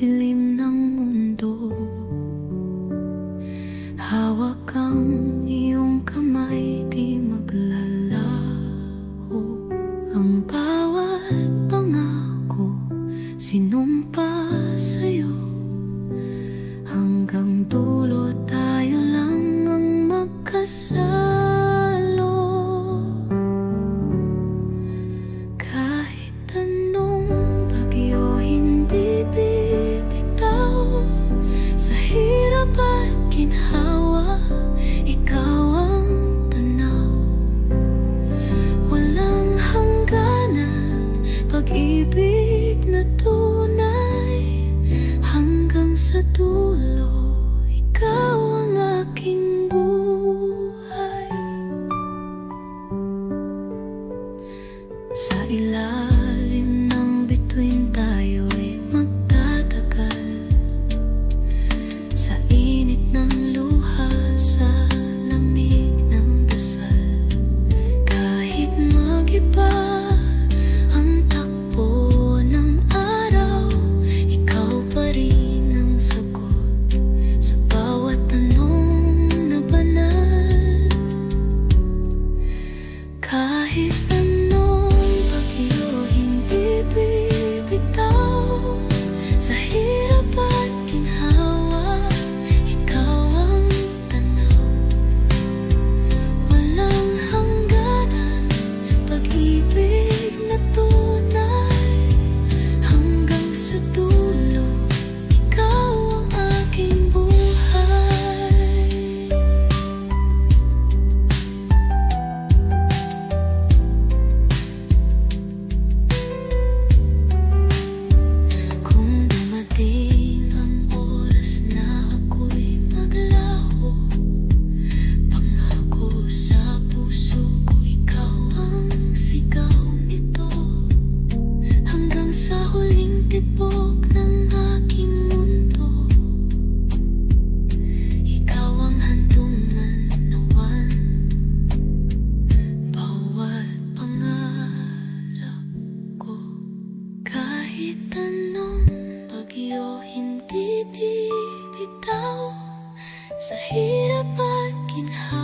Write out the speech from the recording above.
dilim ng mundo. Hawak ang iyong kamay, di maglalaho. Ang bawat pangako sinumpa sa'yo, hanggang dulo tayo lang ang magkasalo. Kahit anong bagyo hindi bibitaw, sa hirap at ginhawa ikaw ang tanaw. Walang hangganan, pag-ibig na tunay, hanggang sa dulo ikaw ang aking buhay. Sa ilalim ng bituin tayo'y magtatagal, sa init ng luha, sa lamig ng dasal. Kahit mag-iba ang takbo ng araw, ikaw pa rin ang sagot sa bawat tanong na banal. Kahit anong bagyo hindi bibitaw, sa hirap at ginhawa ikaw ang tanaw. Walang hangganan, pag-ibig na tunay, hanggang sa dulo ikaw ang aking buhay. Kung dumating ang oras na ako'y maglaho, pangako sa puso ko, ikaw ang sigaw nito. Hanggang sa huling tibok ng aking mundo, ikaw ang hantungan nawan. Bawat pangarap ko, kahit anong bagyo hindi bibitaw, sa hirap at ginhawa